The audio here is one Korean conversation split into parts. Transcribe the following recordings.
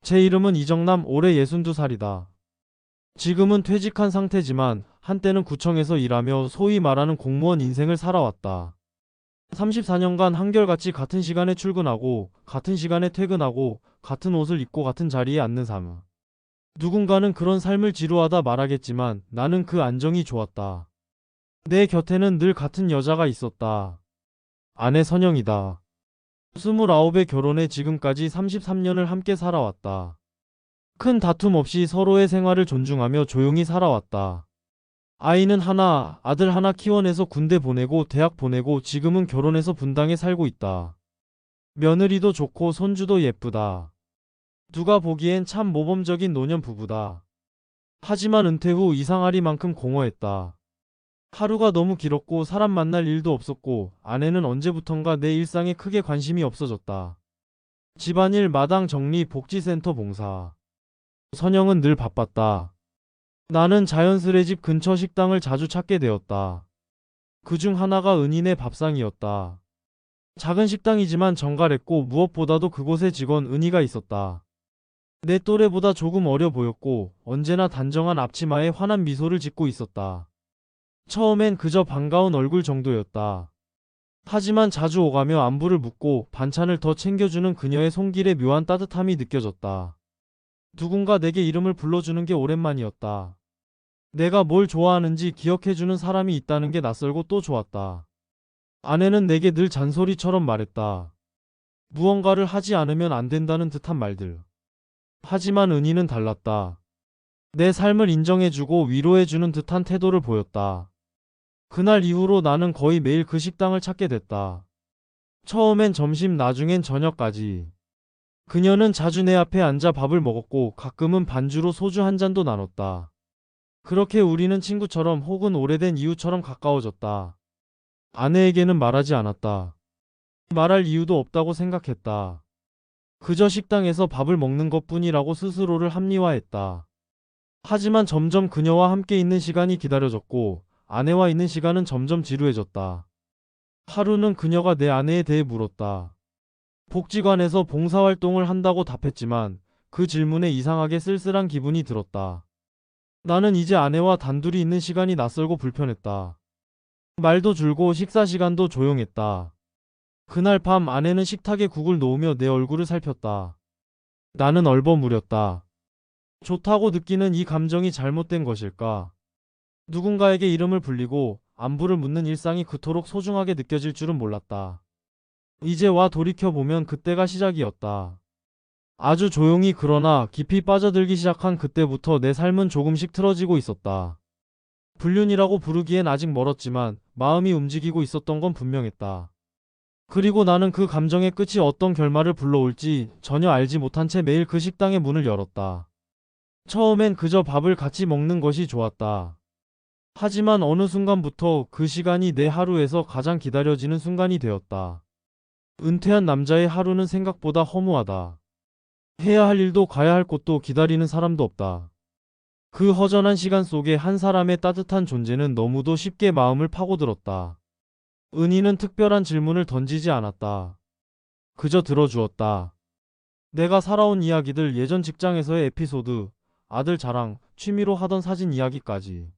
제 이름은 이정남, 올해 62살이다. 지금은 퇴직한 상태지만 한때는 구청에서 일하며 소위 말하는 공무원 인생을 살아왔다. 34년간 한결같이 같은 시간에 출근하고 같은 시간에 퇴근하고 같은 옷을 입고 같은 자리에 앉는 삶. 누군가는 그런 삶을 지루하다 말하겠지만 나는 그 안정이 좋았다. 내 곁에는 늘 같은 여자가 있었다. 아내 선영이다. 29에 결혼해 지금까지 33년을 함께 살아왔다. 큰 다툼 없이 서로의 생활을 존중하며 조용히 살아왔다. 아이는 하나, 아들 하나 키워내서 군대 보내고 대학 보내고 지금은 결혼해서 분당에 살고 있다. 며느리도 좋고 손주도 예쁘다. 누가 보기엔 참 모범적인 노년 부부다. 하지만 은퇴 후 이상하리만큼 공허했다. 하루가 너무 길었고 사람 만날 일도 없었고 아내는 언제부턴가 내 일상에 크게 관심이 없어졌다. 집안일, 마당 정리, 복지센터 봉사. 선영은 늘 바빴다. 나는 자연스레 집 근처 식당을 자주 찾게 되었다. 그중 하나가 은희네 밥상이었다. 작은 식당이지만 정갈했고 무엇보다도 그곳의 직원 은희가 있었다. 내 또래보다 조금 어려 보였고 언제나 단정한 앞치마에 환한 미소를 짓고 있었다. 처음엔 그저 반가운 얼굴 정도였다. 하지만 자주 오가며 안부를 묻고 반찬을 더 챙겨주는 그녀의 손길에 묘한 따뜻함이 느껴졌다. 누군가 내게 이름을 불러주는 게 오랜만이었다. 내가 뭘 좋아하는지 기억해주는 사람이 있다는 게 낯설고 또 좋았다. 아내는 내게 늘 잔소리처럼 말했다. 무언가를 하지 않으면 안 된다는 듯한 말들. 하지만 은희는 달랐다. 내 삶을 인정해주고 위로해주는 듯한 태도를 보였다. 그날 이후로 나는 거의 매일 그 식당을 찾게 됐다. 처음엔 점심, 나중엔 저녁까지. 그녀는 자주 내 앞에 앉아 밥을 먹었고 가끔은 반주로 소주 한 잔도 나눴다. 그렇게 우리는 친구처럼 혹은 오래된 이웃처럼 가까워졌다. 아내에게는 말하지 않았다. 말할 이유도 없다고 생각했다. 그저 식당에서 밥을 먹는 것뿐이라고 스스로를 합리화했다. 하지만 점점 그녀와 함께 있는 시간이 기다려졌고 아내와 있는 시간은 점점 지루해졌다. 하루는 그녀가 내 아내에 대해 물었다. 복지관에서 봉사활동을 한다고 답했지만 그 질문에 이상하게 쓸쓸한 기분이 들었다. 나는 이제 아내와 단둘이 있는 시간이 낯설고 불편했다. 말도 줄고 식사 시간도 조용했다. 그날 밤 아내는 식탁에 국을 놓으며 내 얼굴을 살폈다. 나는 얼버무렸다. 좋다고 느끼는 이 감정이 잘못된 것일까? 누군가에게 이름을 불리고 안부를 묻는 일상이 그토록 소중하게 느껴질 줄은 몰랐다. 이제 와 돌이켜보면 그때가 시작이었다. 아주 조용히 그러나 깊이 빠져들기 시작한 그때부터 내 삶은 조금씩 틀어지고 있었다. 불륜이라고 부르기엔 아직 멀었지만 마음이 움직이고 있었던 건 분명했다. 그리고 나는 그 감정의 끝이 어떤 결말을 불러올지 전혀 알지 못한 채 매일 그 식당의 문을 열었다. 처음엔 그저 밥을 같이 먹는 것이 좋았다. 하지만 어느 순간부터 그 시간이 내 하루에서 가장 기다려지는 순간이 되었다. 은퇴한 남자의 하루는 생각보다 허무하다. 해야 할 일도 가야 할 곳도 기다리는 사람도 없다. 그 허전한 시간 속에 한 사람의 따뜻한 존재는 너무도 쉽게 마음을 파고들었다. 은희는 특별한 질문을 던지지 않았다. 그저 들어주었다. 내가 살아온 이야기들, 예전 직장에서의 에피소드, 아들 자랑, 취미로 하던 사진 이야기까지.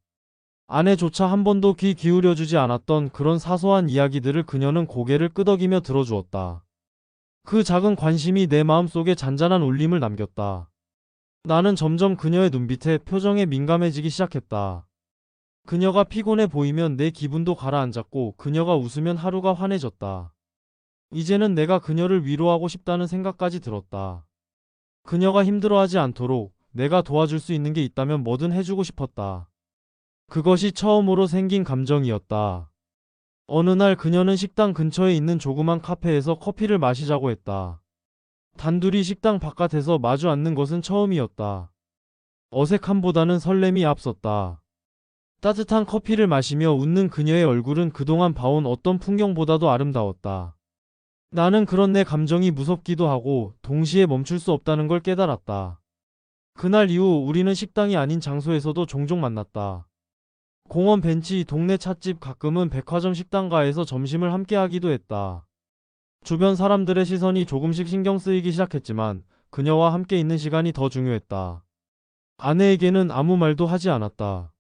아내조차 한 번도 귀 기울여주지 않았던 그런 사소한 이야기들을 그녀는 고개를 끄덕이며 들어주었다. 그 작은 관심이 내 마음속에 잔잔한 울림을 남겼다. 나는 점점 그녀의 눈빛에, 표정에 민감해지기 시작했다. 그녀가 피곤해 보이면 내 기분도 가라앉았고 그녀가 웃으면 하루가 환해졌다. 이제는 내가 그녀를 위로하고 싶다는 생각까지 들었다. 그녀가 힘들어하지 않도록 내가 도와줄 수 있는 게 있다면 뭐든 해주고 싶었다. 그것이 처음으로 생긴 감정이었다. 어느 날 그녀는 식당 근처에 있는 조그만 카페에서 커피를 마시자고 했다. 단둘이 식당 바깥에서 마주 앉는 것은 처음이었다. 어색함보다는 설렘이 앞섰다. 따뜻한 커피를 마시며 웃는 그녀의 얼굴은 그동안 봐온 어떤 풍경보다도 아름다웠다. 나는 그런 내 감정이 무섭기도 하고 동시에 멈출 수 없다는 걸 깨달았다. 그날 이후 우리는 식당이 아닌 장소에서도 종종 만났다. 공원 벤치, 동네 찻집, 가끔은 백화점 식당가에서 점심을 함께 하기도 했다. 주변 사람들의 시선이 조금씩 신경 쓰이기 시작했지만 그녀와 함께 있는 시간이 더 중요했다. 아내에게는 아무 말도 하지 않았다.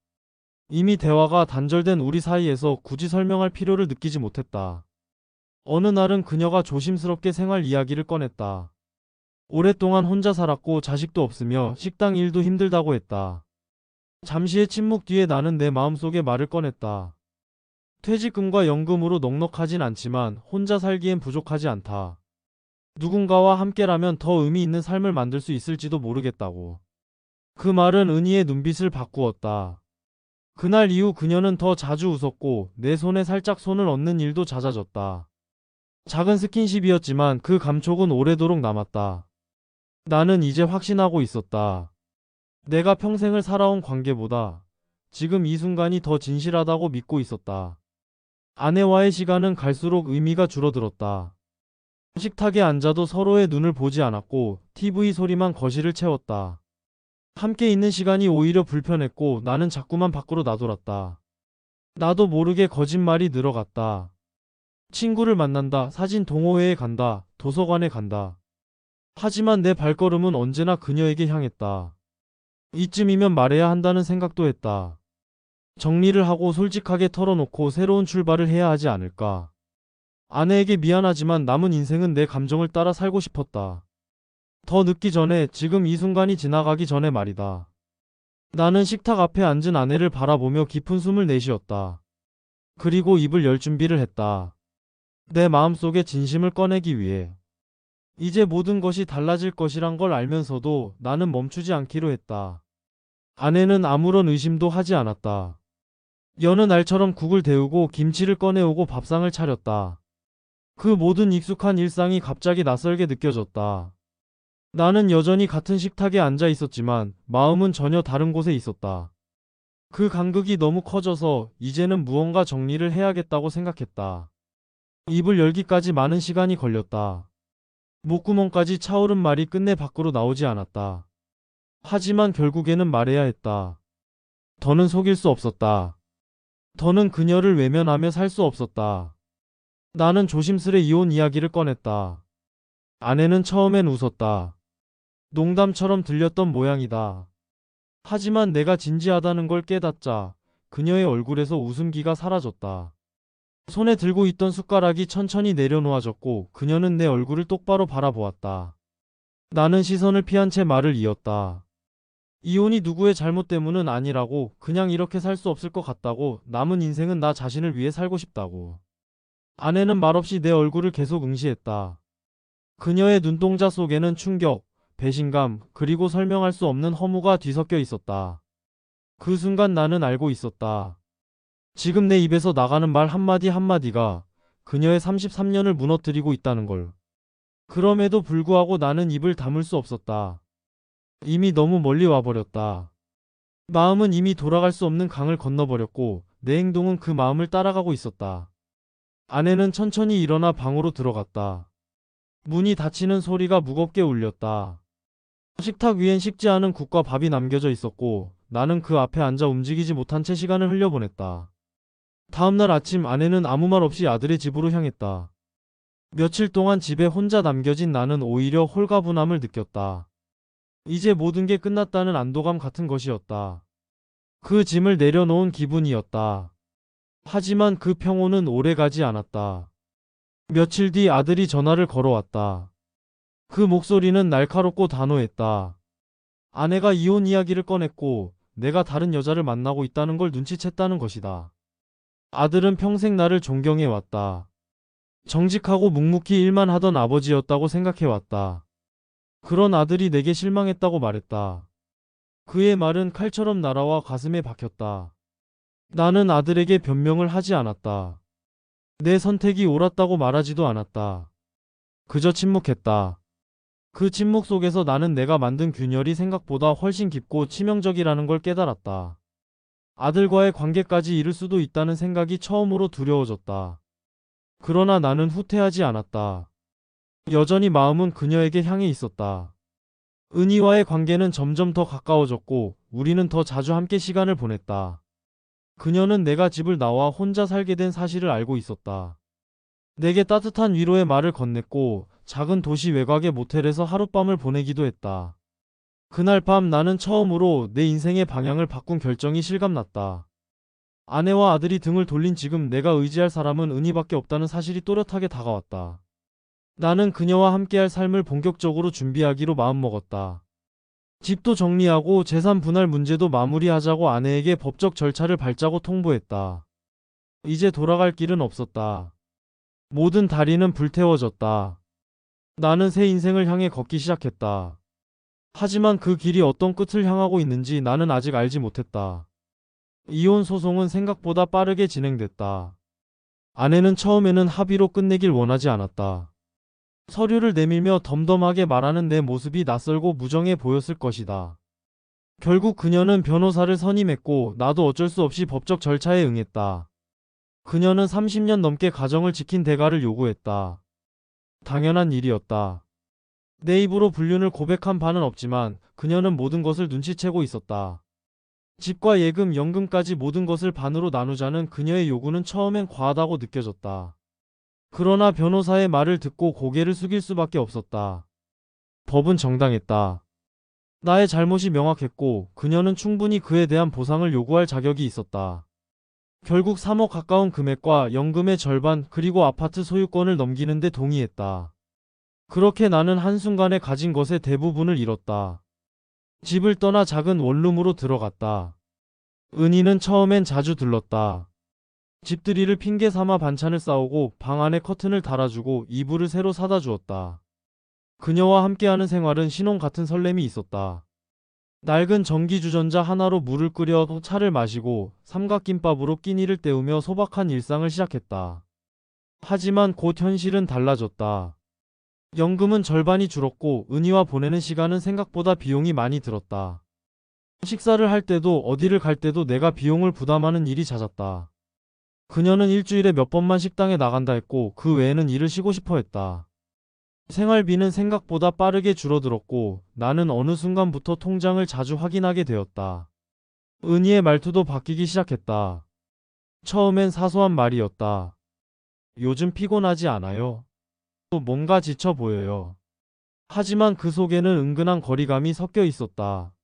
이미 대화가 단절된 우리 사이에서 굳이 설명할 필요를 느끼지 못했다. 어느 날은 그녀가 조심스럽게 생활 이야기를 꺼냈다. 오랫동안 혼자 살았고 자식도 없으며 식당 일도 힘들다고 했다. 잠시의 침묵 뒤에 나는 내 마음속에 말을 꺼냈다. 퇴직금과 연금으로 넉넉하진 않지만 혼자 살기엔 부족하지 않다. 누군가와 함께라면 더 의미 있는 삶을 만들 수 있을지도 모르겠다고. 그 말은 은희의 눈빛을 바꾸었다. 그날 이후 그녀는 더 자주 웃었고 내 손에 살짝 손을 얹는 일도 잦아졌다. 작은 스킨십이었지만 그 감촉은 오래도록 남았다. 나는 이제 확신하고 있었다. 내가 평생을 살아온 관계보다 지금 이 순간이 더 진실하다고 믿고 있었다. 아내와의 시간은 갈수록 의미가 줄어들었다. 식탁에 앉아도 서로의 눈을 보지 않았고 TV 소리만 거실을 채웠다. 함께 있는 시간이 오히려 불편했고 나는 자꾸만 밖으로 나돌았다. 나도 모르게 거짓말이 늘어갔다. 친구를 만난다, 사진 동호회에 간다, 도서관에 간다. 하지만 내 발걸음은 언제나 그녀에게 향했다. 이쯤이면 말해야 한다는 생각도 했다. 정리를 하고 솔직하게 털어놓고 새로운 출발을 해야 하지 않을까. 아내에게 미안하지만 남은 인생은 내 감정을 따라 살고 싶었다. 더 늦기 전에 지금 이 순간이 지나가기 전에 말이다. 나는 식탁 앞에 앉은 아내를 바라보며 깊은 숨을 내쉬었다. 그리고 입을 열 준비를 했다. 내 마음속에 진심을 꺼내기 위해. 이제 모든 것이 달라질 것이란 걸 알면서도 나는 멈추지 않기로 했다. 아내는 아무런 의심도 하지 않았다. 여느 날처럼 국을 데우고 김치를 꺼내오고 밥상을 차렸다. 그 모든 익숙한 일상이 갑자기 낯설게 느껴졌다. 나는 여전히 같은 식탁에 앉아 있었지만 마음은 전혀 다른 곳에 있었다. 그 간극이 너무 커져서 이제는 무언가 정리를 해야겠다고 생각했다. 입을 열기까지 많은 시간이 걸렸다. 목구멍까지 차오른 말이 끝내 밖으로 나오지 않았다. 하지만 결국에는 말해야 했다. 더는 속일 수 없었다. 더는 그녀를 외면하며 살 수 없었다. 나는 조심스레 이혼 이야기를 꺼냈다. 아내는 처음엔 웃었다. 농담처럼 들렸던 모양이다. 하지만 내가 진지하다는 걸 깨닫자 그녀의 얼굴에서 웃음기가 사라졌다. 손에 들고 있던 숟가락이 천천히 내려놓아졌고 그녀는 내 얼굴을 똑바로 바라보았다. 나는 시선을 피한 채 말을 이었다. 이혼이 누구의 잘못 때문은 아니라고, 그냥 이렇게 살 수 없을 것 같다고, 남은 인생은 나 자신을 위해 살고 싶다고. 아내는 말없이 내 얼굴을 계속 응시했다. 그녀의 눈동자 속에는 충격, 배신감, 그리고 설명할 수 없는 허무가 뒤섞여 있었다. 그 순간 나는 알고 있었다. 지금 내 입에서 나가는 말 한마디 한마디가 그녀의 33년을 무너뜨리고 있다는 걸. 그럼에도 불구하고 나는 입을 다물 수 없었다. 이미 너무 멀리 와버렸다. 마음은 이미 돌아갈 수 없는 강을 건너버렸고 내 행동은 그 마음을 따라가고 있었다. 아내는 천천히 일어나 방으로 들어갔다. 문이 닫히는 소리가 무겁게 울렸다. 식탁 위엔 식지 않은 국과 밥이 남겨져 있었고 나는 그 앞에 앉아 움직이지 못한 채 시간을 흘려보냈다. 다음날 아침 아내는 아무 말 없이 아들의 집으로 향했다. 며칠 동안 집에 혼자 남겨진 나는 오히려 홀가분함을 느꼈다. 이제 모든 게 끝났다는 안도감 같은 것이었다. 그 짐을 내려놓은 기분이었다. 하지만 그 평온은 오래가지 않았다. 며칠 뒤 아들이 전화를 걸어왔다. 그 목소리는 날카롭고 단호했다. 아내가 이혼 이야기를 꺼냈고 내가 다른 여자를 만나고 있다는 걸 눈치챘다는 것이다. 아들은 평생 나를 존경해왔다. 정직하고 묵묵히 일만 하던 아버지였다고 생각해왔다. 그런 아들이 내게 실망했다고 말했다. 그의 말은 칼처럼 날아와 가슴에 박혔다. 나는 아들에게 변명을 하지 않았다. 내 선택이 옳았다고 말하지도 않았다. 그저 침묵했다. 그 침묵 속에서 나는 내가 만든 균열이 생각보다 훨씬 깊고 치명적이라는 걸 깨달았다. 아들과의 관계까지 잃을 수도 있다는 생각이 처음으로 두려워졌다. 그러나 나는 후퇴하지 않았다. 여전히 마음은 그녀에게 향해 있었다. 은희와의 관계는 점점 더 가까워졌고 우리는 더 자주 함께 시간을 보냈다. 그녀는 내가 집을 나와 혼자 살게 된 사실을 알고 있었다. 내게 따뜻한 위로의 말을 건넸고 작은 도시 외곽의 모텔에서 하룻밤을 보내기도 했다. 그날 밤 나는 처음으로 내 인생의 방향을 바꾼 결정이 실감났다. 아내와 아들이 등을 돌린 지금 내가 의지할 사람은 은희밖에 없다는 사실이 또렷하게 다가왔다. 나는 그녀와 함께할 삶을 본격적으로 준비하기로 마음먹었다. 집도 정리하고 재산 분할 문제도 마무리하자고 아내에게 법적 절차를 밟자고 통보했다. 이제 돌아갈 길은 없었다. 모든 다리는 불태워졌다. 나는 새 인생을 향해 걷기 시작했다. 하지만 그 길이 어떤 끝을 향하고 있는지 나는 아직 알지 못했다. 이혼 소송은 생각보다 빠르게 진행됐다. 아내는 처음에는 합의로 끝내길 원하지 않았다. 서류를 내밀며 덤덤하게 말하는 내 모습이 낯설고 무정해 보였을 것이다. 결국 그녀는 변호사를 선임했고 나도 어쩔 수 없이 법적 절차에 응했다. 그녀는 30년 넘게 가정을 지킨 대가를 요구했다. 당연한 일이었다. 내 입으로 불륜을 고백한 바는 없지만 그녀는 모든 것을 눈치채고 있었다. 집과 예금, 연금까지 모든 것을 반으로 나누자는 그녀의 요구는 처음엔 과하다고 느껴졌다. 그러나 변호사의 말을 듣고 고개를 숙일 수밖에 없었다. 법은 정당했다. 나의 잘못이 명확했고 그녀는 충분히 그에 대한 보상을 요구할 자격이 있었다. 결국 3억 가까운 금액과 연금의 절반 그리고 아파트 소유권을 넘기는데 동의했다. 그렇게 나는 한순간에 가진 것의 대부분을 잃었다. 집을 떠나 작은 원룸으로 들어갔다. 은희는 처음엔 자주 들렀다. 집들이를 핑계 삼아 반찬을 싸오고 방 안에 커튼을 달아주고 이불을 새로 사다 주었다. 그녀와 함께하는 생활은 신혼 같은 설렘이 있었다. 낡은 전기주전자 하나로 물을 끓여 차를 마시고 삼각김밥으로 끼니를 때우며 소박한 일상을 시작했다. 하지만 곧 현실은 달라졌다. 연금은 절반이 줄었고 은희와 보내는 시간은 생각보다 비용이 많이 들었다. 식사를 할 때도 어디를 갈 때도 내가 비용을 부담하는 일이 잦았다. 그녀는 일주일에 몇 번만 식당에 나간다 했고 그 외에는 일을 쉬고 싶어 했다. 생활비는 생각보다 빠르게 줄어들었고 나는 어느 순간부터 통장을 자주 확인하게 되었다. 은희의 말투도 바뀌기 시작했다. 처음엔 사소한 말이었다. 요즘 피곤하지 않아요? 또 뭔가 지쳐 보여요. 하지만 그 속에는 은근한 거리감이 섞여 있었다.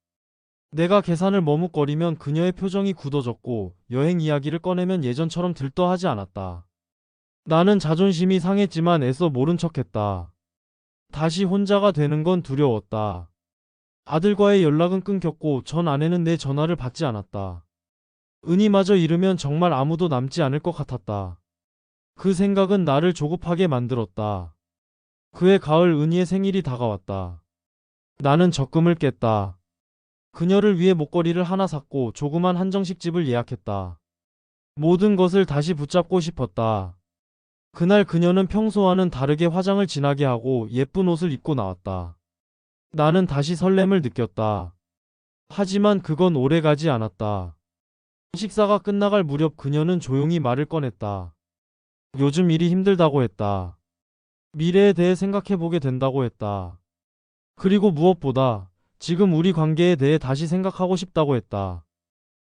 내가 계산을 머뭇거리면 그녀의 표정이 굳어졌고 여행 이야기를 꺼내면 예전처럼 들떠하지 않았다. 나는 자존심이 상했지만 애써 모른 척했다. 다시 혼자가 되는 건 두려웠다. 아들과의 연락은 끊겼고 전 아내는 내 전화를 받지 않았다. 은희마저 잃으면 정말 아무도 남지 않을 것 같았다. 그 생각은 나를 조급하게 만들었다. 그해 가을 은희의 생일이 다가왔다. 나는 적금을 깼다. 그녀를 위해 목걸이를 하나 샀고 조그만 한정식집을 예약했다. 모든 것을 다시 붙잡고 싶었다. 그날 그녀는 평소와는 다르게 화장을 진하게 하고 예쁜 옷을 입고 나왔다. 나는 다시 설렘을 느꼈다. 하지만 그건 오래가지 않았다. 식사가 끝나갈 무렵 그녀는 조용히 말을 꺼냈다. 요즘 일이 힘들다고 했다. 미래에 대해 생각해보게 된다고 했다. 그리고 무엇보다 지금 우리 관계에 대해 다시 생각하고 싶다고 했다.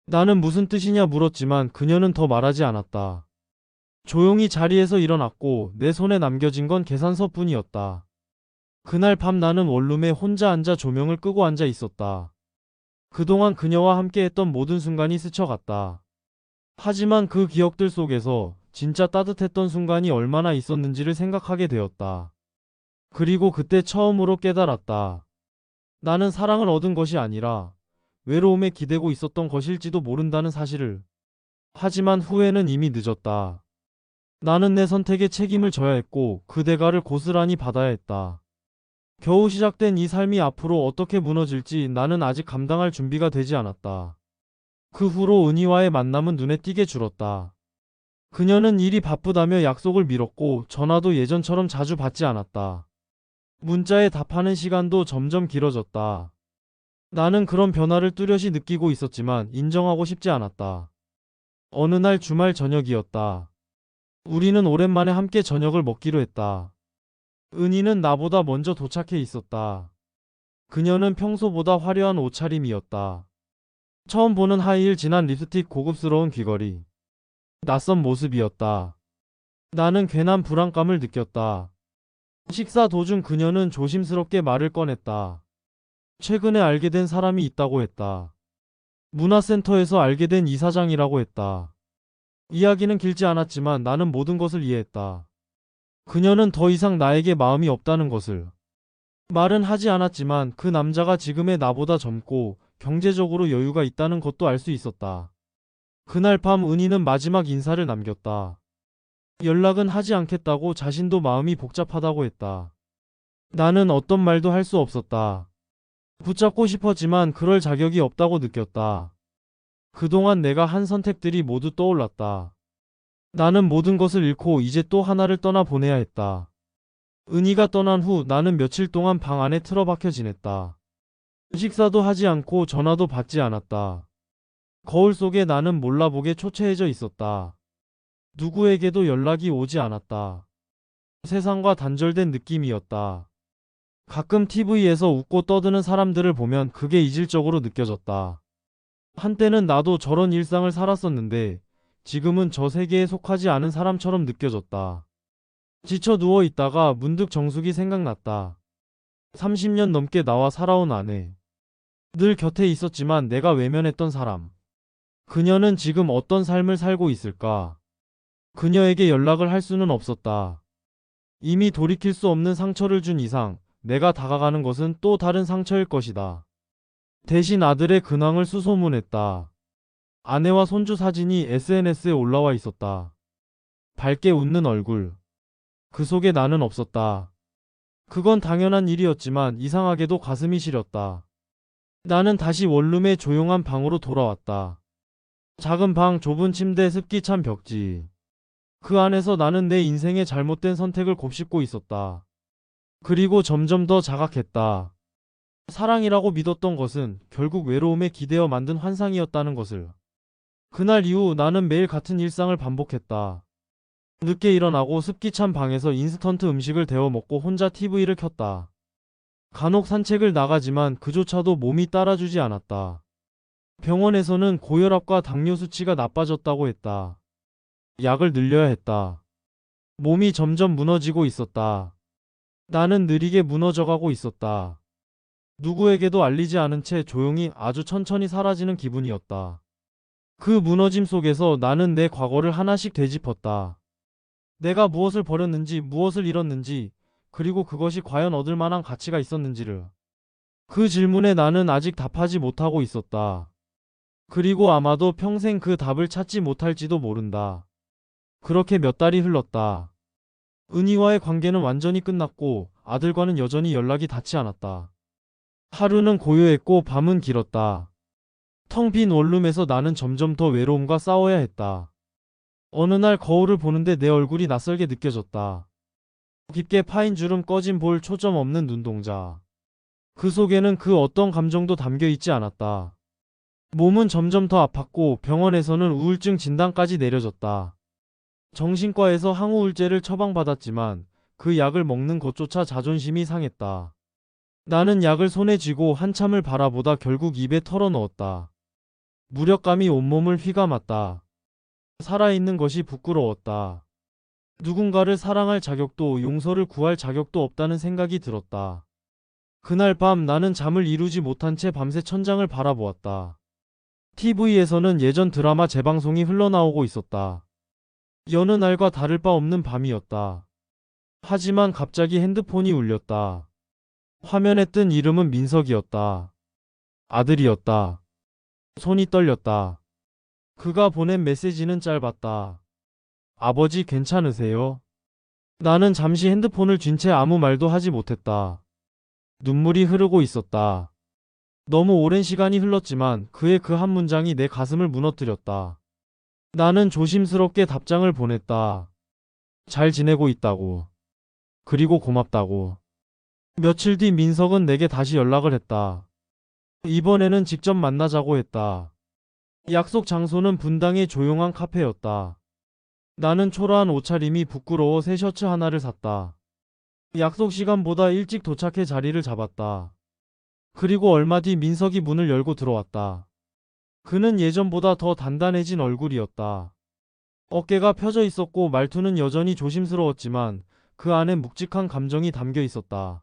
나는 무슨 뜻이냐 물었지만 그녀는 더 말하지 않았다. 조용히 자리에서 일어났고 내 손에 남겨진 건 계산서뿐이었다. 그날 밤 나는 원룸에 혼자 앉아 조명을 끄고 앉아 있었다. 그동안 그녀와 함께했던 모든 순간이 스쳐갔다. 하지만 그 기억들 속에서 진짜 따뜻했던 순간이 얼마나 있었는지를 생각하게 되었다. 그리고 그때 처음으로 깨달았다. 나는 사랑을 얻은 것이 아니라 외로움에 기대고 있었던 것일지도 모른다는 사실을. 하지만 후회는 이미 늦었다. 나는 내 선택에 책임을 져야 했고 그 대가를 고스란히 받아야 했다. 겨우 시작된 이 삶이 앞으로 어떻게 무너질지 나는 아직 감당할 준비가 되지 않았다. 그 후로 은희와의 만남은 눈에 띄게 줄었다. 그녀는 일이 바쁘다며 약속을 미뤘고 전화도 예전처럼 자주 받지 않았다. 문자에 답하는 시간도 점점 길어졌다. 나는 그런 변화를 뚜렷이 느끼고 있었지만 인정하고 싶지 않았다. 어느 날 주말 저녁이었다. 우리는 오랜만에 함께 저녁을 먹기로 했다. 은희는 나보다 먼저 도착해 있었다. 그녀는 평소보다 화려한 옷차림이었다. 처음 보는 하이힐, 진한 립스틱, 고급스러운 귀걸이. 낯선 모습이었다. 나는 괜한 불안감을 느꼈다. 식사 도중 그녀는 조심스럽게 말을 꺼냈다. 최근에 알게 된 사람이 있다고 했다. 문화센터에서 알게 된 이사장이라고 했다. 이야기는 길지 않았지만 나는 모든 것을 이해했다. 그녀는 더 이상 나에게 마음이 없다는 것을. 말은 하지 않았지만 그 남자가 지금의 나보다 젊고 경제적으로 여유가 있다는 것도 알 수 있었다. 그날 밤 은희는 마지막 인사를 남겼다. 연락은 하지 않겠다고 자신도 마음이 복잡하다고 했다. 나는 어떤 말도 할 수 없었다. 붙잡고 싶었지만 그럴 자격이 없다고 느꼈다. 그동안 내가 한 선택들이 모두 떠올랐다. 나는 모든 것을 잃고 이제 또 하나를 떠나 보내야 했다. 은희가 떠난 후 나는 며칠 동안 방 안에 틀어박혀 지냈다. 식사도 하지 않고 전화도 받지 않았다. 거울 속에 나는 몰라보게 초췌해져 있었다. 누구에게도 연락이 오지 않았다. 세상과 단절된 느낌이었다. 가끔 TV에서 웃고 떠드는 사람들을 보면 그게 이질적으로 느껴졌다. 한때는 나도 저런 일상을 살았었는데 지금은 저 세계에 속하지 않은 사람처럼 느껴졌다. 지쳐 누워 있다가 문득 정숙이 생각났다. 30년 넘게 나와 살아온 아내. 늘 곁에 있었지만 내가 외면했던 사람. 그녀는 지금 어떤 삶을 살고 있을까? 그녀에게 연락을 할 수는 없었다. 이미 돌이킬 수 없는 상처를 준 이상 내가 다가가는 것은 또 다른 상처일 것이다. 대신 아들의 근황을 수소문했다. 아내와 손주 사진이 SNS에 올라와 있었다. 밝게 웃는 얼굴. 그 속에 나는 없었다. 그건 당연한 일이었지만 이상하게도 가슴이 시렸다. 나는 다시 원룸의 조용한 방으로 돌아왔다. 작은 방, 좁은 침대, 습기 찬 벽지. 그 안에서 나는 내 인생의 잘못된 선택을 곱씹고 있었다. 그리고 점점 더 자각했다. 사랑이라고 믿었던 것은 결국 외로움에 기대어 만든 환상이었다는 것을. 그날 이후 나는 매일 같은 일상을 반복했다. 늦게 일어나고 습기 찬 방에서 인스턴트 음식을 데워 먹고 혼자 TV를 켰다. 간혹 산책을 나가지만 그조차도 몸이 따라주지 않았다. 병원에서는 고혈압과 당뇨 수치가 나빠졌다고 했다. 약을 늘려야 했다. 몸이 점점 무너지고 있었다. 나는 느리게 무너져가고 있었다. 누구에게도 알리지 않은 채 조용히 아주 천천히 사라지는 기분이었다. 그 무너짐 속에서 나는 내 과거를 하나씩 되짚었다. 내가 무엇을 버렸는지, 무엇을 잃었는지, 그리고 그것이 과연 얻을 만한 가치가 있었는지를. 그 질문에 나는 아직 답하지 못하고 있었다. 그리고 아마도 평생 그 답을 찾지 못할지도 모른다. 그렇게 몇 달이 흘렀다. 은희와의 관계는 완전히 끝났고 아들과는 여전히 연락이 닿지 않았다. 하루는 고요했고 밤은 길었다. 텅 빈 원룸에서 나는 점점 더 외로움과 싸워야 했다. 어느 날 거울을 보는데 내 얼굴이 낯설게 느껴졌다. 깊게 파인 주름, 꺼진 볼, 초점 없는 눈동자. 그 속에는 그 어떤 감정도 담겨 있지 않았다. 몸은 점점 더 아팠고 병원에서는 우울증 진단까지 내려졌다. 정신과에서 항우울제를 처방받았지만 그 약을 먹는 것조차 자존심이 상했다. 나는 약을 손에 쥐고 한참을 바라보다 결국 입에 털어넣었다. 무력감이 온몸을 휘감았다. 살아있는 것이 부끄러웠다. 누군가를 사랑할 자격도 용서를 구할 자격도 없다는 생각이 들었다. 그날 밤 나는 잠을 이루지 못한 채 밤새 천장을 바라보았다. TV에서는 예전 드라마 재방송이 흘러나오고 있었다. 여느 날과 다를 바 없는 밤이었다. 하지만 갑자기 핸드폰이 울렸다. 화면에 뜬 이름은 민석이었다. 아들이었다. 손이 떨렸다. 그가 보낸 메시지는 짧았다. 아버지 괜찮으세요? 나는 잠시 핸드폰을 쥔 채 아무 말도 하지 못했다. 눈물이 흐르고 있었다. 너무 오랜 시간이 흘렀지만 그의 그 한 문장이 내 가슴을 무너뜨렸다. 나는 조심스럽게 답장을 보냈다. 잘 지내고 있다고. 그리고 고맙다고. 며칠 뒤 민석은 내게 다시 연락을 했다. 이번에는 직접 만나자고 했다. 약속 장소는 분당의 조용한 카페였다. 나는 초라한 옷차림이 부끄러워 새 셔츠 하나를 샀다. 약속 시간보다 일찍 도착해 자리를 잡았다. 그리고 얼마 뒤 민석이 문을 열고 들어왔다. 그는 예전보다 더 단단해진 얼굴이었다. 어깨가 펴져 있었고 말투는 여전히 조심스러웠지만 그 안에 묵직한 감정이 담겨 있었다.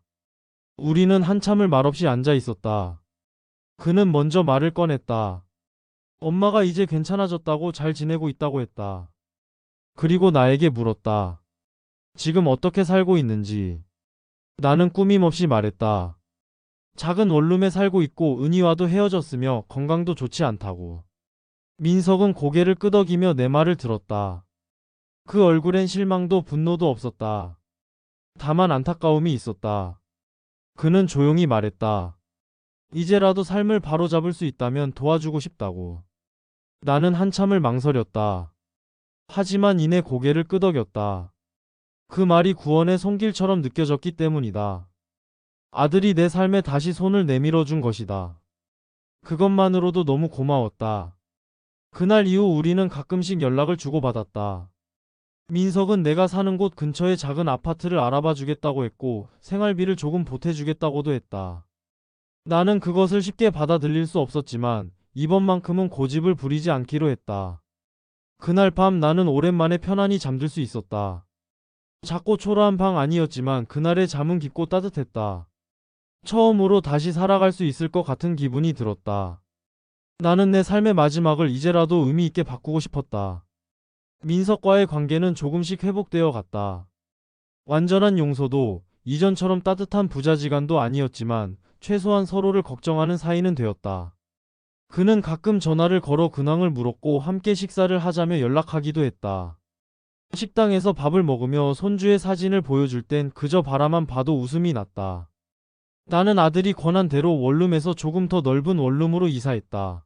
우리는 한참을 말없이 앉아 있었다. 그는 먼저 말을 꺼냈다. 엄마가 이제 괜찮아졌다고 잘 지내고 있다고 했다. 그리고 나에게 물었다. 지금 어떻게 살고 있는지. 나는 꾸밈없이 말했다. 작은 원룸에 살고 있고 은희와도 헤어졌으며 건강도 좋지 않다고. 민석은 고개를 끄덕이며 내 말을 들었다. 그 얼굴엔 실망도 분노도 없었다. 다만 안타까움이 있었다. 그는 조용히 말했다. 이제라도 삶을 바로잡을 수 있다면 도와주고 싶다고. 나는 한참을 망설였다. 하지만 이내 고개를 끄덕였다. 그 말이 구원의 손길처럼 느껴졌기 때문이다. 아들이 내 삶에 다시 손을 내밀어 준 것이다. 그것만으로도 너무 고마웠다. 그날 이후 우리는 가끔씩 연락을 주고받았다. 민석은 내가 사는 곳 근처에 작은 아파트를 알아봐 주겠다고 했고 생활비를 조금 보태주겠다고도 했다. 나는 그것을 쉽게 받아들일 수 없었지만 이번만큼은 고집을 부리지 않기로 했다. 그날 밤 나는 오랜만에 편안히 잠들 수 있었다. 작고 초라한 방 아니었지만 그날의 잠은 깊고 따뜻했다. 처음으로 다시 살아갈 수 있을 것 같은 기분이 들었다. 나는 내 삶의 마지막을 이제라도 의미 있게 바꾸고 싶었다. 민석과의 관계는 조금씩 회복되어 갔다. 완전한 용서도 이전처럼 따뜻한 부자지간도 아니었지만 최소한 서로를 걱정하는 사이는 되었다. 그는 가끔 전화를 걸어 근황을 물었고 함께 식사를 하자며 연락하기도 했다. 식당에서 밥을 먹으며 손주의 사진을 보여줄 땐 그저 바라만 봐도 웃음이 났다. 나는 아들이 권한 대로 원룸에서 조금 더 넓은 원룸으로 이사했다.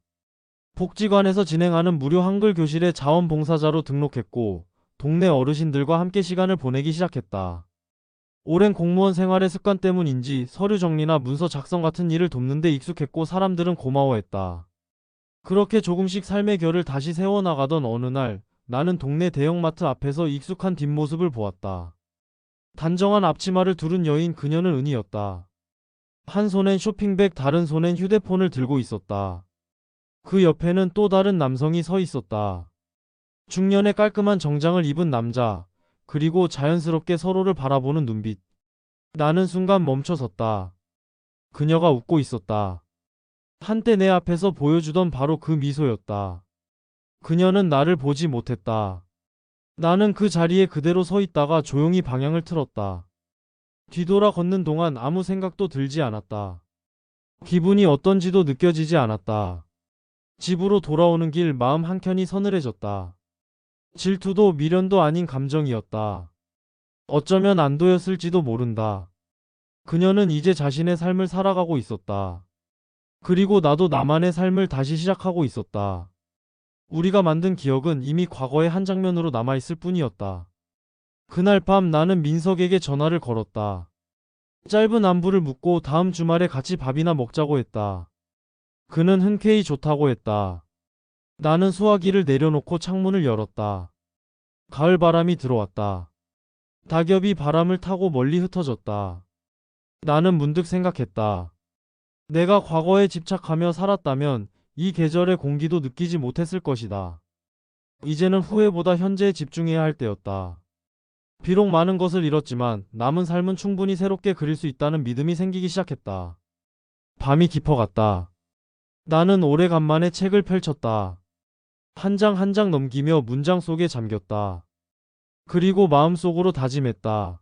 복지관에서 진행하는 무료 한글 교실에 자원봉사자로 등록했고 동네 어르신들과 함께 시간을 보내기 시작했다. 오랜 공무원 생활의 습관 때문인지 서류 정리나 문서 작성 같은 일을 돕는 데 익숙했고 사람들은 고마워했다. 그렇게 조금씩 삶의 결을 다시 세워나가던 어느 날 나는 동네 대형마트 앞에서 익숙한 뒷모습을 보았다. 단정한 앞치마를 두른 여인, 그녀는 은희였다. 한 손엔 쇼핑백, 다른 손엔 휴대폰을 들고 있었다. 그 옆에는 또 다른 남성이 서 있었다. 중년의 깔끔한 정장을 입은 남자, 그리고 자연스럽게 서로를 바라보는 눈빛. 나는 순간 멈춰섰다. 그녀가 웃고 있었다. 한때 내 앞에서 보여주던 바로 그 미소였다. 그녀는 나를 보지 못했다. 나는 그 자리에 그대로 서 있다가 조용히 방향을 틀었다. 뒤돌아 걷는 동안 아무 생각도 들지 않았다. 기분이 어떤지도 느껴지지 않았다. 집으로 돌아오는 길 마음 한켠이 서늘해졌다. 질투도 미련도 아닌 감정이었다. 어쩌면 안도였을지도 모른다. 그녀는 이제 자신의 삶을 살아가고 있었다. 그리고 나도 나만의 삶을 다시 시작하고 있었다. 우리가 만든 기억은 이미 과거의 한 장면으로 남아있을 뿐이었다. 그날 밤 나는 민석에게 전화를 걸었다. 짧은 안부를 묻고 다음 주말에 같이 밥이나 먹자고 했다. 그는 흔쾌히 좋다고 했다. 나는 수화기를 내려놓고 창문을 열었다. 가을 바람이 들어왔다. 낙엽이 바람을 타고 멀리 흩어졌다. 나는 문득 생각했다. 내가 과거에 집착하며 살았다면 이 계절의 공기도 느끼지 못했을 것이다. 이제는 후회보다 현재에 집중해야 할 때였다. 비록 많은 것을 잃었지만 남은 삶은 충분히 새롭게 그릴 수 있다는 믿음이 생기기 시작했다. 밤이 깊어갔다. 나는 오래간만에 책을 펼쳤다. 한 장 한 장 넘기며 문장 속에 잠겼다. 그리고 마음속으로 다짐했다.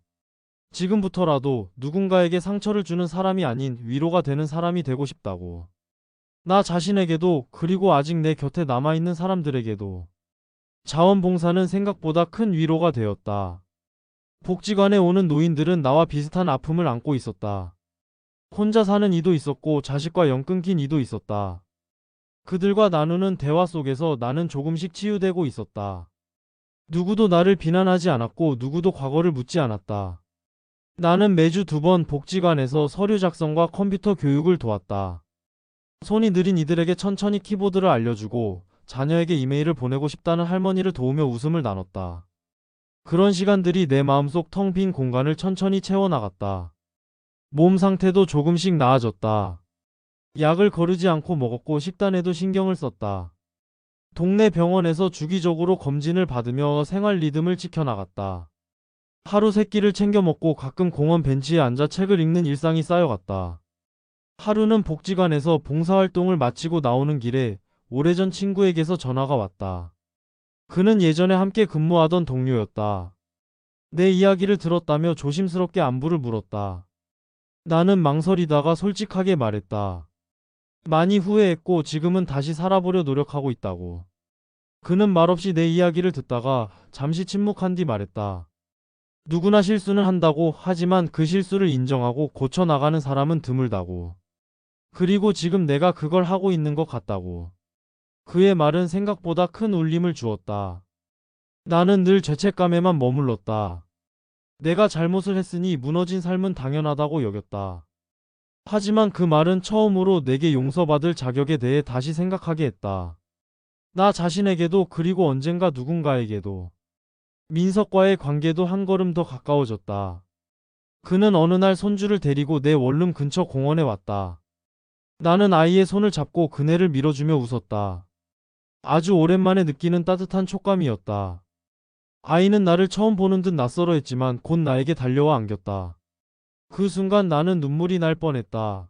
지금부터라도 누군가에게 상처를 주는 사람이 아닌 위로가 되는 사람이 되고 싶다고. 나 자신에게도, 그리고 아직 내 곁에 남아있는 사람들에게도. 자원봉사는 생각보다 큰 위로가 되었다. 복지관에 오는 노인들은 나와 비슷한 아픔을 안고 있었다. 혼자 사는 이도 있었고 자식과 연 끊긴 이도 있었다. 그들과 나누는 대화 속에서 나는 조금씩 치유되고 있었다. 누구도 나를 비난하지 않았고 누구도 과거를 묻지 않았다. 나는 매주 2번 복지관에서 서류 작성과 컴퓨터 교육을 도왔다. 손이 느린 이들에게 천천히 키보드를 알려주고 자녀에게 이메일을 보내고 싶다는 할머니를 도우며 웃음을 나눴다. 그런 시간들이 내 마음속 텅 빈 공간을 천천히 채워나갔다. 몸 상태도 조금씩 나아졌다. 약을 거르지 않고 먹었고 식단에도 신경을 썼다. 동네 병원에서 주기적으로 검진을 받으며 생활 리듬을 지켜나갔다. 하루 세 끼를 챙겨 먹고 가끔 공원 벤치에 앉아 책을 읽는 일상이 쌓여갔다. 하루는 복지관에서 봉사활동을 마치고 나오는 길에 오래전 친구에게서 전화가 왔다. 그는 예전에 함께 근무하던 동료였다. 내 이야기를 들었다며 조심스럽게 안부를 물었다. 나는 망설이다가 솔직하게 말했다. 많이 후회했고 지금은 다시 살아보려 노력하고 있다고. 그는 말없이 내 이야기를 듣다가 잠시 침묵한 뒤 말했다. 누구나 실수는 한다고, 하지만 그 실수를 인정하고 고쳐나가는 사람은 드물다고. 그리고 지금 내가 그걸 하고 있는 것 같다고. 그의 말은 생각보다 큰 울림을 주었다. 나는 늘 죄책감에만 머물렀다. 내가 잘못을 했으니 무너진 삶은 당연하다고 여겼다. 하지만 그 말은 처음으로 내게 용서받을 자격에 대해 다시 생각하게 했다. 나 자신에게도, 그리고 언젠가 누군가에게도. 민석과의 관계도 한 걸음 더 가까워졌다. 그는 어느 날 손주를 데리고 내 원룸 근처 공원에 왔다. 나는 아이의 손을 잡고 그네를 밀어주며 웃었다. 아주 오랜만에 느끼는 따뜻한 촉감이었다. 아이는 나를 처음 보는 듯 낯설어했지만 곧 나에게 달려와 안겼다. 그 순간 나는 눈물이 날 뻔했다.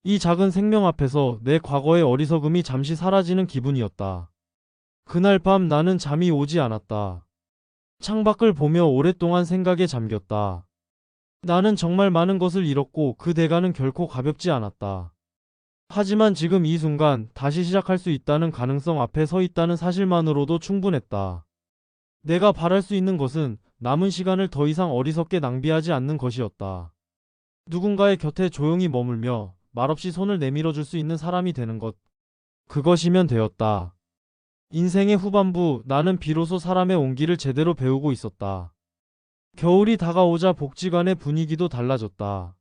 이 작은 생명 앞에서 내 과거의 어리석음이 잠시 사라지는 기분이었다. 그날 밤 나는 잠이 오지 않았다. 창밖을 보며 오랫동안 생각에 잠겼다. 나는 정말 많은 것을 잃었고 그 대가는 결코 가볍지 않았다. 하지만 지금 이 순간 다시 시작할 수 있다는 가능성 앞에 서 있다는 사실만으로도 충분했다. 내가 바랄 수 있는 것은 남은 시간을 더 이상 어리석게 낭비하지 않는 것이었다. 누군가의 곁에 조용히 머물며 말없이 손을 내밀어 줄 수 있는 사람이 되는 것. 그것이면 되었다. 인생의 후반부, 나는 비로소 사람의 온기를 제대로 배우고 있었다. 겨울이 다가오자 복지관의 분위기도 달라졌다.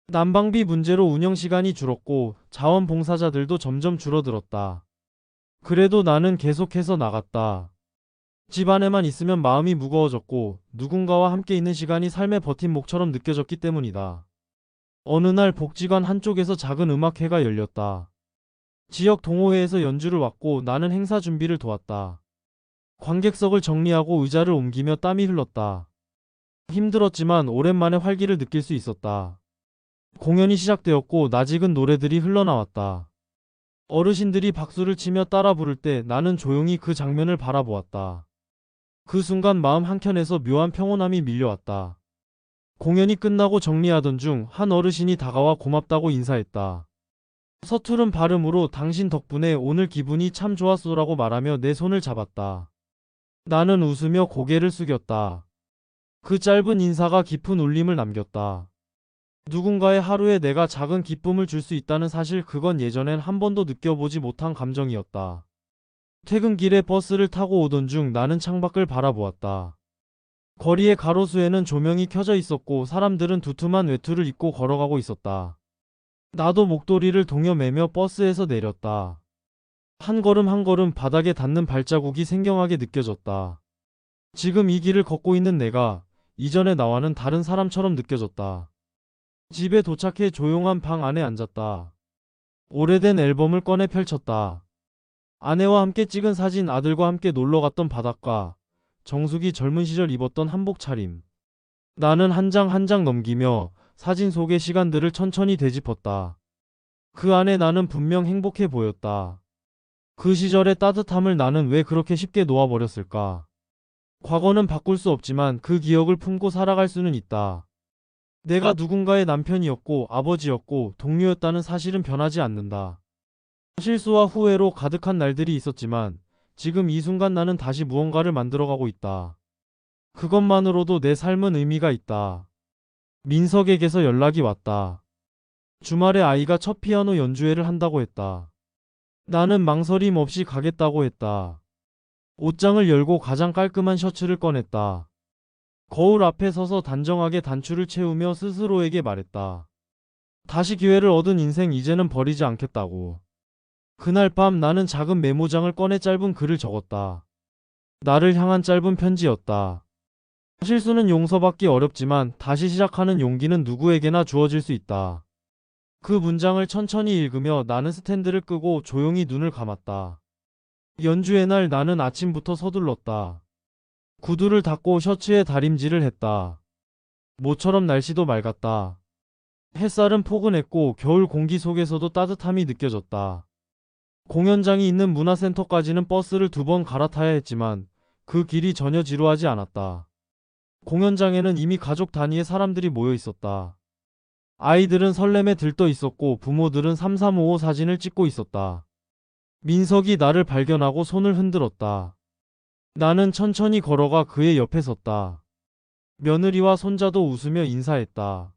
난방비 문제로 운영 시간이 줄었고 자원봉사자들도 점점 줄어들었다. 그래도 나는 계속해서 나갔다. 집 안에만 있으면 마음이 무거워졌고 누군가와 함께 있는 시간이 삶의 버팀목처럼 느껴졌기 때문이다. 어느 날 복지관 한쪽에서 작은 음악회가 열렸다. 지역 동호회에서 연주를 왔고 나는 행사 준비를 도왔다. 관객석을 정리하고 의자를 옮기며 땀이 흘렀다. 힘들었지만 오랜만에 활기를 느낄 수 있었다. 공연이 시작되었고 낯익은 노래들이 흘러나왔다. 어르신들이 박수를 치며 따라 부를 때 나는 조용히 그 장면을 바라보았다. 그 순간 마음 한켠에서 묘한 평온함이 밀려왔다. 공연이 끝나고 정리하던 중 한 어르신이 다가와 고맙다고 인사했다. 서투른 발음으로 당신 덕분에 오늘 기분이 참 좋았소라고 말하며 내 손을 잡았다. 나는 웃으며 고개를 숙였다. 그 짧은 인사가 깊은 울림을 남겼다. 누군가의 하루에 내가 작은 기쁨을 줄 수 있다는 사실, 그건 예전엔 한 번도 느껴보지 못한 감정이었다. 퇴근길에 버스를 타고 오던 중 나는 창밖을 바라보았다. 거리의 가로수에는 조명이 켜져 있었고 사람들은 두툼한 외투를 입고 걸어가고 있었다. 나도 목도리를 동여매며 버스에서 내렸다. 한 걸음 한 걸음 바닥에 닿는 발자국이 생경하게 느껴졌다. 지금 이 길을 걷고 있는 내가 이전의 나와는 다른 사람처럼 느껴졌다. 집에 도착해 조용한 방 안에 앉았다. 오래된 앨범을 꺼내 펼쳤다. 아내와 함께 찍은 사진, 아들과 함께 놀러 갔던 바닷가, 정숙이 젊은 시절 입었던 한복 차림. 나는 한 장 한 장 넘기며 사진 속의 시간들을 천천히 되짚었다. 그 안에 나는 분명 행복해 보였다. 그 시절의 따뜻함을 나는 왜 그렇게 쉽게 놓아버렸을까? 과거는 바꿀 수 없지만 그 기억을 품고 살아갈 수는 있다. 내가 누군가의 남편이었고 아버지였고 동료였다는 사실은 변하지 않는다. 실수와 후회로 가득한 날들이 있었지만 지금 이 순간 나는 다시 무언가를 만들어가고 있다. 그것만으로도 내 삶은 의미가 있다. 민석에게서 연락이 왔다. 주말에 아이가 첫 피아노 연주회를 한다고 했다. 나는 망설임 없이 가겠다고 했다. 옷장을 열고 가장 깔끔한 셔츠를 꺼냈다. 거울 앞에 서서 단정하게 단추를 채우며 스스로에게 말했다. 다시 기회를 얻은 인생, 이제는 버리지 않겠다고. 그날 밤 나는 작은 메모장을 꺼내 짧은 글을 적었다. 나를 향한 짧은 편지였다. 실수는 용서받기 어렵지만 다시 시작하는 용기는 누구에게나 주어질 수 있다. 그 문장을 천천히 읽으며 나는 스탠드를 끄고 조용히 눈을 감았다. 연주회 날 나는 아침부터 서둘렀다. 구두를 닦고 셔츠에 다림질을 했다. 모처럼 날씨도 맑았다. 햇살은 포근했고 겨울 공기 속에서도 따뜻함이 느껴졌다. 공연장이 있는 문화센터까지는 버스를 2번 갈아타야 했지만 그 길이 전혀 지루하지 않았다. 공연장에는 이미 가족 단위의 사람들이 모여 있었다. 아이들은 설렘에 들떠 있었고 부모들은 3355 사진을 찍고 있었다. 민석이 나를 발견하고 손을 흔들었다. 나는 천천히 걸어가 그의 옆에 섰다. 며느리와 손자도 웃으며 인사했다.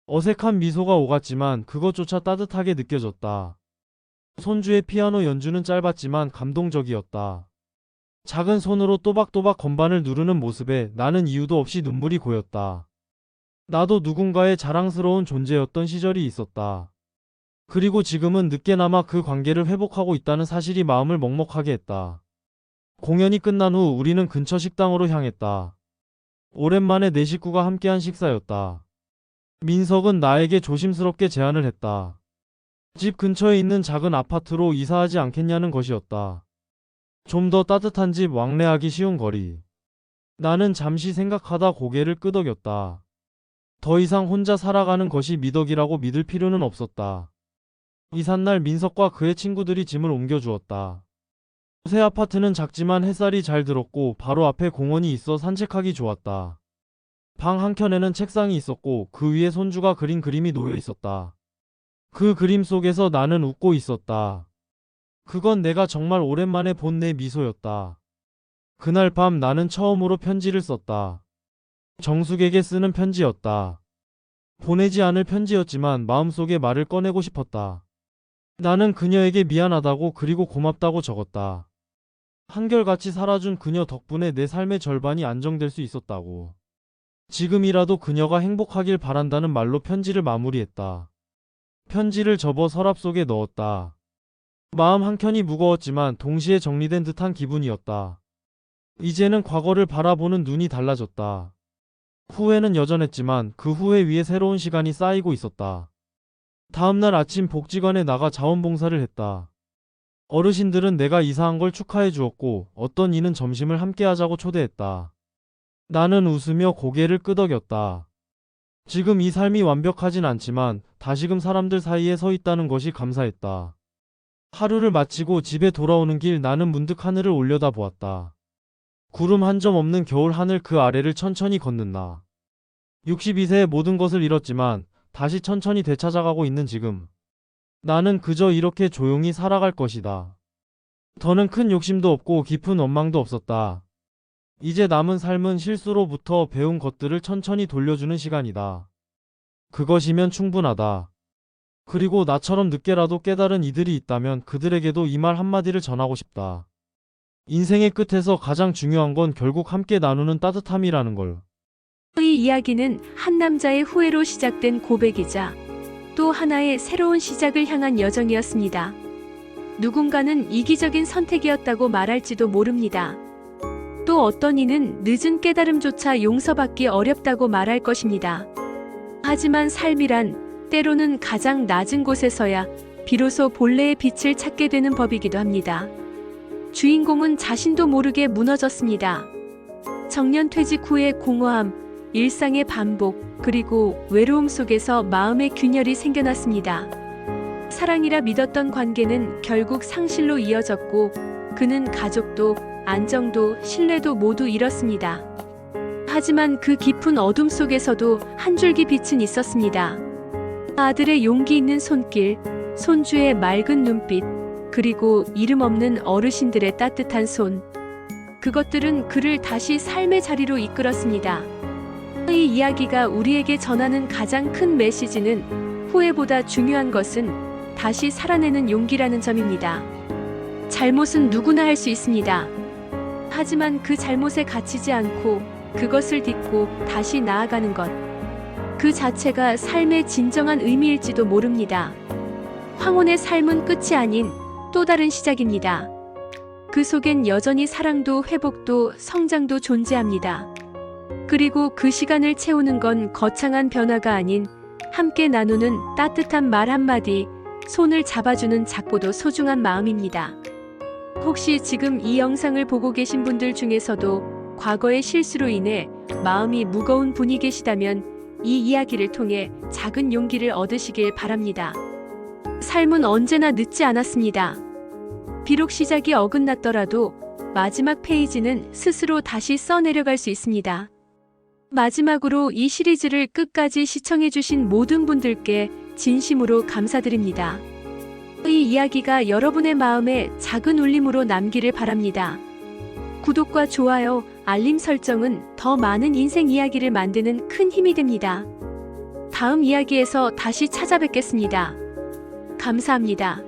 어색한 미소가 오갔지만 그것조차 따뜻하게 느껴졌다. 손주의 피아노 연주는 짧았지만 감동적이었다. 작은 손으로 또박또박 건반을 누르는 모습에 나는 이유도 없이 눈물이 고였다. 나도 누군가의 자랑스러운 존재였던 시절이 있었다. 그리고 지금은 늦게나마 그 관계를 회복하고 있다는 사실이 마음을 먹먹하게 했다. 공연이 끝난 후 우리는 근처 식당으로 향했다. 오랜만에 내 식구가 함께한 식사였다. 민석은 나에게 조심스럽게 제안을 했다. 집 근처에 있는 작은 아파트로 이사하지 않겠냐는 것이었다. 좀 더 따뜻한 집, 왕래하기 쉬운 거리. 나는 잠시 생각하다 고개를 끄덕였다. 더 이상 혼자 살아가는 것이 미덕이라고 믿을 필요는 없었다. 이삿날 민석과 그의 친구들이 짐을 옮겨주었다. 새 아파트는 작지만 햇살이 잘 들었고 바로 앞에 공원이 있어 산책하기 좋았다. 방 한켠에는 책상이 있었고 그 위에 손주가 그린 그림이 놓여 있었다. 그 그림 속에서 나는 웃고 있었다. 그건 내가 정말 오랜만에 본 내 미소였다. 그날 밤 나는 처음으로 편지를 썼다. 정숙에게 쓰는 편지였다. 보내지 않을 편지였지만 마음속에 말을 꺼내고 싶었다. 나는 그녀에게 미안하다고 그리고 고맙다고 적었다. 한결같이 살아준 그녀 덕분에 내 삶의 절반이 안정될 수 있었다고. 지금이라도 그녀가 행복하길 바란다는 말로 편지를 마무리했다. 편지를 접어 서랍 속에 넣었다. 마음 한켠이 무거웠지만 동시에 정리된 듯한 기분이었다. 이제는 과거를 바라보는 눈이 달라졌다. 후회는 여전했지만 그 후회 위에 새로운 시간이 쌓이고 있었다. 다음날 아침 복지관에 나가 자원봉사를 했다. 어르신들은 내가 이사한 걸 축하해 주었고 어떤 이는 점심을 함께 하자고 초대했다. 나는 웃으며 고개를 끄덕였다. 지금 이 삶이 완벽하진 않지만 다시금 사람들 사이에 서 있다는 것이 감사했다. 하루를 마치고 집에 돌아오는 길 나는 문득 하늘을 올려다 보았다. 구름 한 점 없는 겨울 하늘 그 아래를 천천히 걷는 나. 62세에 모든 것을 잃었지만 다시 천천히 되찾아가고 있는 지금. 나는 그저 이렇게 조용히 살아갈 것이다. 더는 큰 욕심도 없고 깊은 원망도 없었다. 이제 남은 삶은 실수로부터 배운 것들을 천천히 돌려주는 시간이다. 그것이면 충분하다. 그리고 나처럼 늦게라도 깨달은 이들이 있다면 그들에게도 이 말 한마디를 전하고 싶다. 인생의 끝에서 가장 중요한 건 결국 함께 나누는 따뜻함이라는 걸. 이 이야기는 한 남자의 후회로 시작된 고백이자 또 하나의 새로운 시작을 향한 여정이었습니다. 누군가는 이기적인 선택이었다고 말할지도 모릅니다. 또 어떤 이는 늦은 깨달음조차 용서받기 어렵다고 말할 것입니다. 하지만 삶이란 때로는 가장 낮은 곳에서야 비로소 본래의 빛을 찾게 되는 법이기도 합니다. 주인공은 자신도 모르게 무너졌습니다. 정년 퇴직 후의 공허함, 일상의 반복, 그리고 외로움 속에서 마음의 균열이 생겨났습니다. 사랑이라 믿었던 관계는 결국 상실로 이어졌고 그는 가족도 안정도 신뢰도 모두 잃었습니다. 하지만 그 깊은 어둠 속에서도 한 줄기 빛은 있었습니다. 아들의 용기 있는 손길, 손주의 맑은 눈빛, 그리고 이름 없는 어르신들의 따뜻한 손. 그것들은 그를 다시 삶의 자리로 이끌었습니다. 이 이야기가 우리에게 전하는 가장 큰 메시지는 후회보다 중요한 것은 다시 살아내는 용기라는 점입니다. 잘못은 누구나 할 수 있습니다. 하지만 그 잘못에 갇히지 않고 그것을 딛고 다시 나아가는 것. 그 자체가 삶의 진정한 의미일지도 모릅니다. 황혼의 삶은 끝이 아닌 또 다른 시작입니다. 그 속엔 여전히 사랑도 회복도 성장도 존재합니다. 그리고 그 시간을 채우는 건 거창한 변화가 아닌 함께 나누는 따뜻한 말 한마디, 손을 잡아주는 작고도 소중한 마음입니다. 혹시 지금 이 영상을 보고 계신 분들 중에서도 과거의 실수로 인해 마음이 무거운 분이 계시다면 이 이야기를 통해 작은 용기를 얻으시길 바랍니다. 삶은 언제나 늦지 않았습니다. 비록 시작이 어긋났더라도 마지막 페이지는 스스로 다시 써내려갈 수 있습니다. 마지막으로 이 시리즈를 끝까지 시청해주신 모든 분들께 진심으로 감사드립니다. 이 이야기가 여러분의 마음에 작은 울림으로 남기를 바랍니다. 구독과 좋아요, 알림 설정은 더 많은 인생 이야기를 만드는 큰 힘이 됩니다. 다음 이야기에서 다시 찾아뵙겠습니다. 감사합니다.